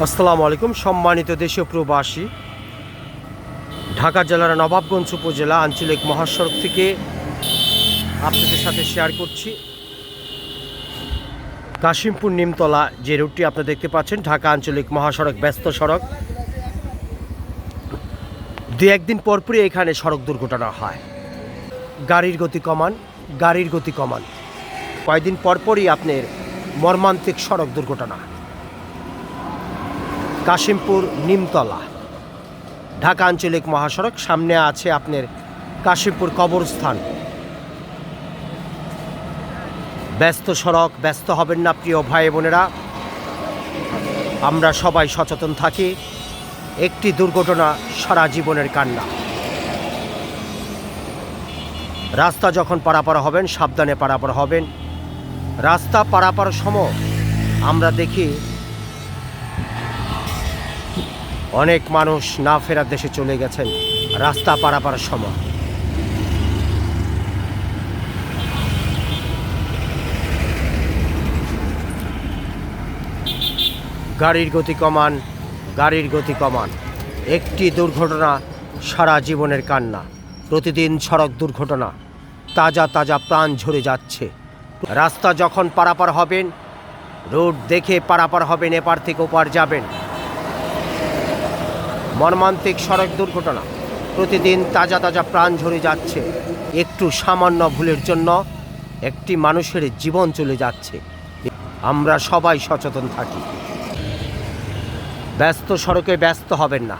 আসসালামু আলাইকুম। সম্মানিত দেশীয় প্রবাসী, ঢাকা জেলার নবাবগঞ্জ উপজেলা আঞ্চলিক মহাসড়ক থেকে আপনাদের সাথে শেয়ার করছি কাশিমপুর নিমতলা যে রুটটি আপনারা দেখতে পাচ্ছেন। ঢাকা আঞ্চলিক মহাসড়ক ব্যস্ত সড়ক। দু একদিন পরপরই এখানে সড়ক দুর্ঘটনা হয়। গাড়ির গতি কমান। কয়েকদিন পরপরই আপনার মর্মান্তিক সড়ক দুর্ঘটনা। কাশিমপুর নিমতলা ঢাকা আঞ্চলিক মহাসড়ক, সামনে আছে আপনার কাশিমপুর কবরস্থান। ব্যস্ত সড়ক, ব্যস্ত হবেন না প্রিয় ভাই বোনেরা। আমরা সবাই সচেতন থাকি। একটি দুর্ঘটনা সারা জীবনের কান্না। রাস্তা যখন পারাপার হবেন সাবধানে পারাপার হবেন। রাস্তা পারাপার সময় আমরা দেখি অনেক মানুষ না ফেরার দেশে চলে গেছেন রাস্তা পারাপার সময়। গাড়ির গতি কমান। একটি দুর্ঘটনা সারা জীবনের কান্না। প্রতিদিন সড়ক দুর্ঘটনা, তাজা প্রাণ ঝরে যাচ্ছে। রাস্তা যখন পারাপার হবেন রোড দেখে পারাপার হবেন, এপার থেকে ওপার যাবেন। মর্মান্তিক সড়ক দুর্ঘটনা, প্রতিদিন তাজা প্রাণ ঝরে যাচ্ছে। একটু সামান্য ভুলের জন্য একটি মানুষের জীবন চলে যাচ্ছে। আমরা সবাই সচেতন থাকি। ব্যস্ত সড়কে ব্যস্ত হবেন না।